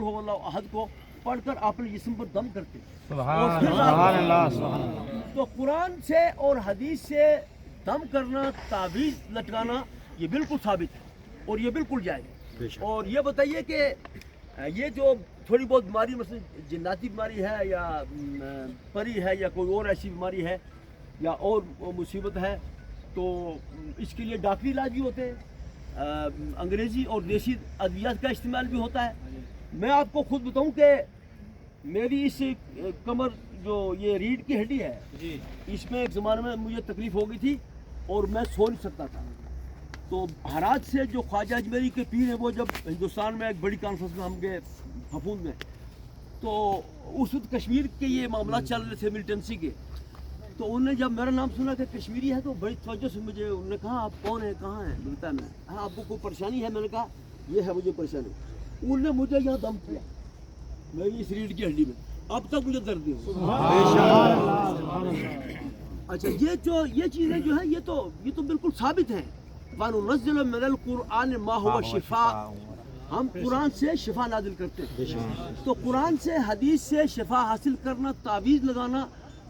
हुवल्लाहु अहद को पढ़कर अपने जिस्म पर दम करते। सुभान अल्लाह। तो कुरान से और हदीस से दम करना, तावीज़ लटकाना, ये बिल्कुल साबित है और ये बिल्कुल जायज़ है। और ये बताइए कि ये जो थोड़ी बहुत बीमारी, मतलब जिन्नाती बीमारी है या परी है या कोई और ऐसी बीमारी है या और मुसीबत है, तो इसके लिए डॉक्टरी इलाज भी होते हैं, अंग्रेज़ी और देसी अद्वियात का इस्तेमाल भी होता है। मैं आपको खुद बताऊं कि मेरी इस कमर जो ये रीढ़ की हड्डी है, इसमें एक ज़माने में मुझे तकलीफ़ हो गई थी और मैं सो नहीं सकता था। तो हराज से जो ख्वाजा अजमेरी के पीर हैं, वो जब हिंदुस्तान में एक बड़ी कॉन्फ्रेंस में हम गए हफूज में, तो उस वक्त कश्मीर के ये मामला चल रहे थे मिलिटेंसी के। तो उन्होंने जब मेरा नाम सुना कि कश्मीरी है, तो बड़ी तवज्जो से मुझे उन्होंने कहा आप कौन है, कहाँ हैं? बोलता मैं, हाँ आपको कोई परेशानी है? मैंने कहा ये है मुझे परेशानी। उन्होंने मुझे यहाँ दम किया मेरी इस रीढ़ की हड्डी में, अब तक मुझे दर्द नहीं। अच्छा, ये चीज़ें जो है ये तो बिल्कुल साबित है। वनुनज़्ज़िलु मिनल कुरआन मा हुवा शिफा, हम कुरान से शिफा नाजिल करते हैं। तो कुरान से, हदीस से शिफा हासिल करना, तावीज़ लगाना,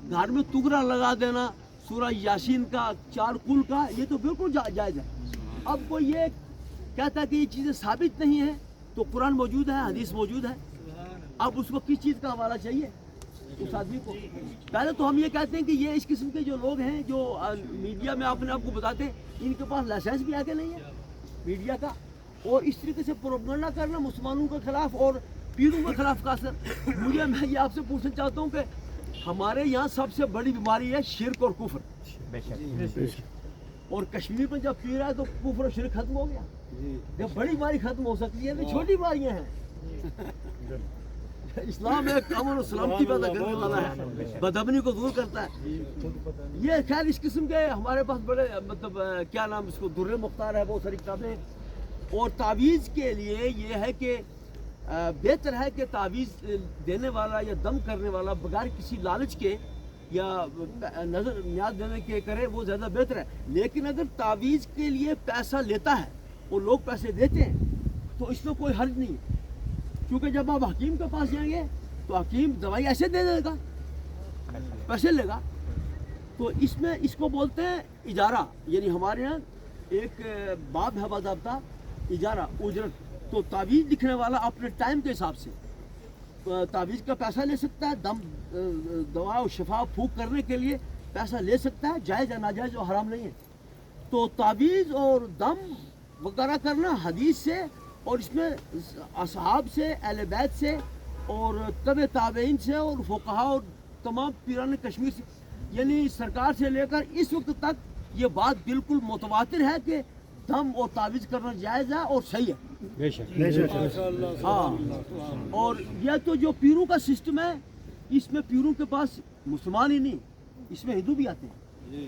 घर में तुगरा लगा देना, सूरह यासीन का, 4 कुल का, ये तो बिल्कुल जायज़ है। अब कोई ये कहता है कि ये चीज़ें साबित नहीं है, तो कुरान मौजूद है, हदीस मौजूद है, अब उसको किस चीज़ का हवाला चाहिए उस आदमी को? पहले तो हम ये कहते हैं कि ये इस किस्म के जो लोग हैं जो मीडिया में अपने आप को बताते हैं, इनके पास लाइसेंस भी आगे नहीं है मीडिया का, और इस तरीके से प्रोपेगेंडा करना मुसलमानों के खिलाफ और पीरों के खिलाफ का असर। मैं ये आपसे पूछना चाहता हूँ कि हमारे यहाँ सबसे बड़ी बीमारी है शिर्क और कुफ्र, और कश्मीर में जब पीर है तो कुफ्र और शिर्क खत्म हो गया। जब बड़ी बीमारी खत्म हो सकती है तो छोटी बीमारियाँ हैं। इस्लाम एक अमन और सलामती पैदा करने वाला है, बदअमनी को दूर करता है। ये खैर इस किस्म के हमारे पास बड़े, मतलब क्या नाम इसको, दुर्रे मुख्तार है, बहुत सारी किताबें। और तावीज़ के लिए ये है कि बेहतर है कि तावीज़ देने वाला या दम करने वाला बगैर किसी लालच के या नजर न्याज देने के करे, वो ज़्यादा बेहतर है। लेकिन अगर तावीज़ के लिए पैसा लेता है और लोग पैसे देते हैं तो इसमें कोई हर्ज नहीं है, क्योंकि जब आप हकीम के पास जाएंगे तो हकीम दवाई ऐसे दे देगा, पैसे लेगा। तो इसमें इसको बोलते हैं इजारा, यानी हमारे यहाँ एक बाब है बाज़ाब्ता, इजारा, उजरत। तो तावीज़ लिखने वाला अपने टाइम के हिसाब से तावीज़ का पैसा ले सकता है, दवा और शफा फूक करने के लिए पैसा ले सकता है, जायज़ या नाजायज़ और हराम नहीं है। तो तावीज़ और दम वगैरह करना हदीस से, और इसमें असहाब से, अहले बैत से और तबे ताबईन से और फुक़हा और तमाम पीरान कश्मीर से, यानी सरकार से लेकर इस वक्त तक ये बात बिल्कुल मुतवातिर है कि दम और तावीज़ करना जायज़ है और सही है। हाँ, और यह तो जो पीरों का सिस्टम है, इसमें पीरों के पास मुसलमान ही नहीं, इसमें हिंदू भी आते हैं।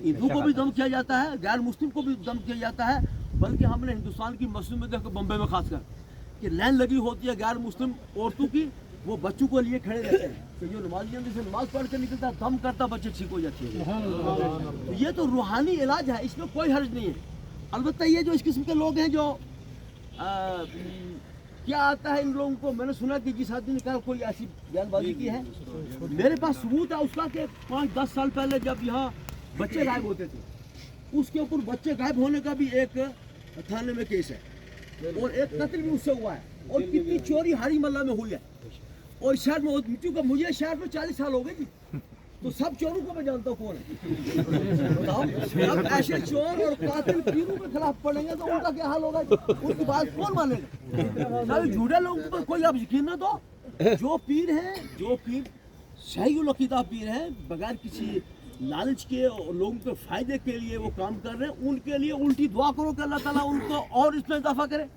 हिंदू को भी दम किया जाता है, गैर मुस्लिम को भी दम किया जाता है। बल्कि हमने हिंदुस्तान की मस्जिद में देखा, बम्बई में खासकर, कि लाइन लगी होती है गैर मुस्लिम औरतों की, वो बच्चों को लिए खड़े रहते हैं कि जो नमाज़ी अंदर से नमाज पढ़ के निकलता है, दम करता, बच्चे ठीक हो जाती है। तो ये तो रूहानी इलाज है, इसमें कोई हर्ज नहीं है। अलबत्ता ये जो इस किस्म के लोग हैं जो क्या आता है इन लोगों को, मैंने सुना कि जिस आदमी ने कहा कोई ऐसी बयानबाजी की है, मेरे पास सबूत है उसका कि 5-10 साल पहले जब यहाँ बच्चे गायब होते थे, उसके ऊपर बच्चे गायब होने का भी एक थाने में केस है, और एक कत्ल भी उससे हुआ है, और कितनी चोरी हारी मल्ला में हुई है। और शहर में मिट्टी का, मुझे शहर में 40 साल हो गए जी, तो सब चोरों को मैं जानता हूँ कौन है। अब ऐसे चोर और कातिल पीरों के खिलाफ पड़ेंगे तो उनका क्या हाल होगा, उनकी बात कौन मानेगा? सभी झूठे लोगों पर कोई आप यकीन ना दो। जो पीर हैं, जो पीर सही उलक़ीदा पीर हैं, बगैर किसी लालच के और लोगों के फायदे के लिए वो काम कर रहे हैं, उनके लिए उल्टी दुआ करो कि अल्लाह ताला उनको और इसमें इजाफा करे। और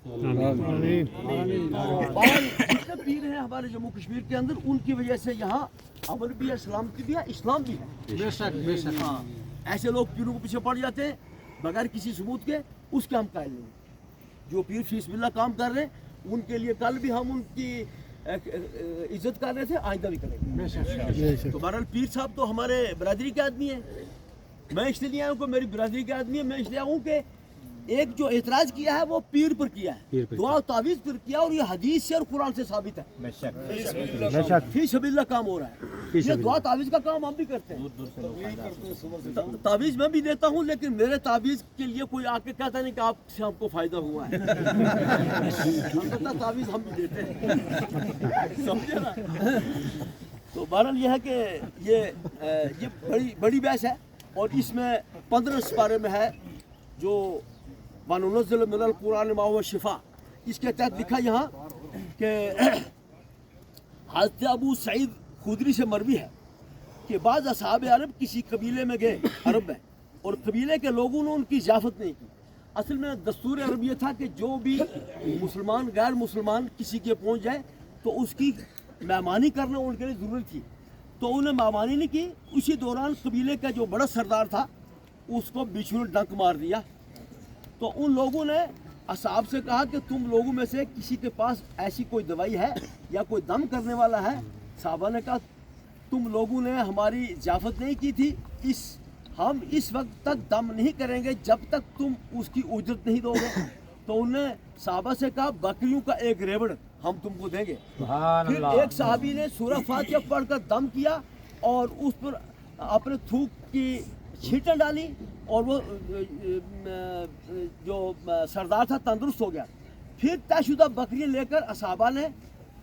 जितने पीर हैं हमारे जम्मू कश्मीर के अंदर, उनकी वजह से यहाँ अमन भी है, सलामती भी है, इस्लाम भी है। बेशक हाँ, ऐसे लोग पीरों को पीछे पड़ जाते हैं बगैर किसी सबूत के, उसके हम कायल नहीं। जो पीर फीसबिल्लाह काम कर रहे हैं उनके लिए कल भी हम उनकी इज्जत कर रहे थे, आइंदा भी करेंगे। तो बहरहाल पीर साहब तो हमारे बरादरी के आदमी हैं। मैं इसलिए आया हूँ कि मेरी बरादरी के आदमी है। मैं इसलिए आया हूँ कि ایک جو اعتراض کیا ہے وہ پیر پر کیا ہے, دعا و تعویذ پر کیا, اور یہ حدیث سے اور قرآن سے ثابت ہے. بے شک فی سبیل اللہ کام ہو رہا ہے. یہ دعا تعویذ کا کام ہم بھی کرتے ہیں, تعویذ میں بھی دیتا ہوں, لیکن میرے تعویذ کے لیے کوئی آ کے کہتا نہیں کہ آپ سے ہم کو فائدہ ہوا ہے. تعویذ ہم بھی دیتے ہیں, سمجھے نا. تو بہرحال یہ ہے کہ یہ بڑی بحث ہے, اور اس میں 15 سپارے میں ہے جو وَنُنَزِّلُ مِنَ الْقُرْآنِ مَا هُوَ شِفَاء. اس کے تحت لکھا یہاں کہ حضرت ابو سعید خدری سے مروی ہے کہ بعض اصحاب عرب کسی قبیلے میں گئے عرب میں, اور قبیلے کے لوگوں نے ان کی ضیافت نہیں کی. اصل میں دستور عرب یہ تھا کہ جو بھی مسلمان غیر مسلمان کسی کے پہنچ جائے تو اس کی مہمانی کرنا ان کے لیے ضروری تھی. تو انہیں مہمانی نہیں کی. اسی دوران قبیلے کا جو بڑا سردار تھا اس کو بچھو نے ڈنک مار دیا. تو ان لوگوں نے اصحاب سے کہا کہ تم لوگوں میں سے کسی کے پاس ایسی کوئی دوائی ہے یا کوئی دم کرنے والا ہے؟ صحابہ نے کہا تم لوگوں نے ہماری ضیافت نہیں کی تھی, ہم اس وقت تک دم نہیں کریں گے جب تک تم اس کی اجرت نہیں دو گے. تو انہوں نے صحابہ سے کہا بکریوں کا ایک ریوڑ ہم تم کو دیں گے. پھر ایک صحابی نے سورہ فاتحہ پڑھ کر دم کیا اور اس پر اپنے تھوک کی چھینٹیں ڈالی, اور وہ جو سردار تھا تندرست ہو گیا. پھر طے شدہ بکریاں لے کر اصحابہ نے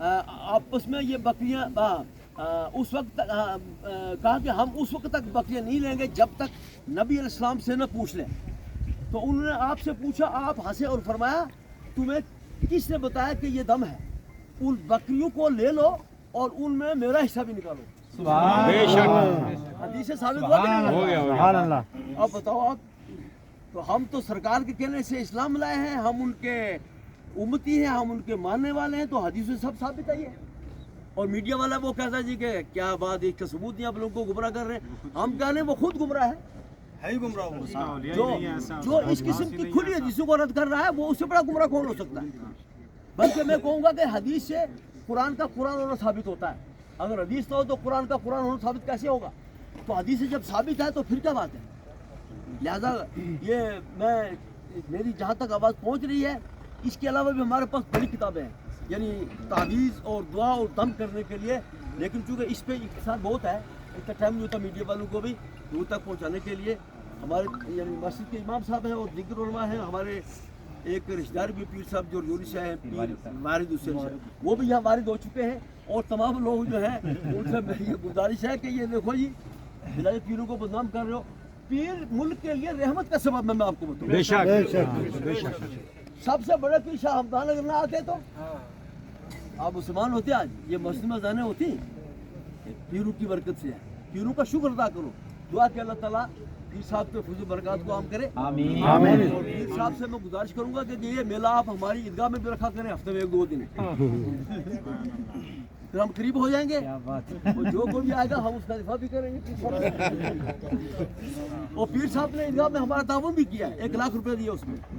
آپس میں یہ بکریاں اس وقت کہا کہ ہم اس وقت تک بکریاں نہیں لیں گے جب تک نبی علیہ السلام سے نہ پوچھ لیں. تو انہوں نے آپ سے پوچھا, آپ ہنسے اور فرمایا تمہیں کس نے بتایا کہ یہ دم ہے؟ ان بکریوں کو لے لو اور ان میں میرا حصہ بھی نکالو. بے شک حدیث سے ثابت ہوا کہ نہیں ہو گیا. سبحان اللہ. اب بتاؤ آپ, تو ہم تو سرکار کے کہنے سے اسلام لائے ہیں, ہم ان کے امتی ہیں, ہم ان کے ماننے والے ہیں, تو حدیث سے سب ثابت ہے یہ. اور میڈیا والا وہ کہتا ہے جی کہ کیا بات, اس کا ثبوت نہیں, آپ لوگوں کو گمراہ کر رہے ہیں. ہم کہہ رہے ہیں وہ خود گمراہ ہے گمراہ. جو اس قسم کی کھلی حدیثوں کو رد کر رہا ہے وہ اس سے بڑا گمراہ کون ہو سکتا ہے؟ بلکہ میں کہوں گا کہ حدیث سے قرآن کا قرآن ہونا ثابت ہوتا ہے. اگر حدیث نہ ہو تو قرآن کا قرآن ہونا ثابت کیسے ہوگا؟ تو حدیث سے جب ثابت ہے تو پھر کیا بات ہے؟ لہذا یہ میری جہاں تک آواز پہنچ رہی ہے, اس کے علاوہ بھی ہمارے پاس بڑی کتابیں ہیں, یعنی تعویذ اور دعا اور دم کرنے کے لیے. لیکن چونکہ اس پہ اختصار بہت ہے, اتنا ٹائم نہیں ہوتا میڈیا والوں کو بھی دور تک پہنچانے کے لیے. ہمارے یعنی مسجد کے امام صاحب ہیں اور دیگر علماء ہیں, ہمارے ایک رشتہ دار بھی پیر صاحب جو ریوری سے ہیں, پیر وارد حسین صاحب, وہ بھی یہاں وارد ہو چکے ہیں. اور تمام لوگ جو ہیں ان سے میری یہ گزارش ہے کہ یہ دیکھو جی بلائے پیروں کو بدنام کر رہے ہو. پیر ملک کے لیے رحمت کا سبب میں آپ کو بتاؤں. بے شک. سب سے بڑے پیر شاہ ہمدان اگر نہ آتے تو آپ مسلمان ہوتے. آج یہ مسجد میں جانے ہوتی پیروں کی برکت سے ہے. پیروں کا شکر ادا کرو, دعا کہ اللہ تعالیٰ پیر صاحب کے فضل برکات کو عام کرے. آمین. اور پیر صاحب سے میں گزارش کروں گا کہ یہ میلہ آپ ہماری عیدگاہ میں بھی رکھا کریں, ہفتے میں 1-2 دن, پھر ہم قریب ہو جائیں گے. اور جو کوئی بھی آئے گا ہم اس کا دفاع بھی کریں گے. اور پیر صاحب نے عیدگاہ میں ہمارا تعاون بھی کیا ہے, 1 لاکھ روپے دیے اس میں.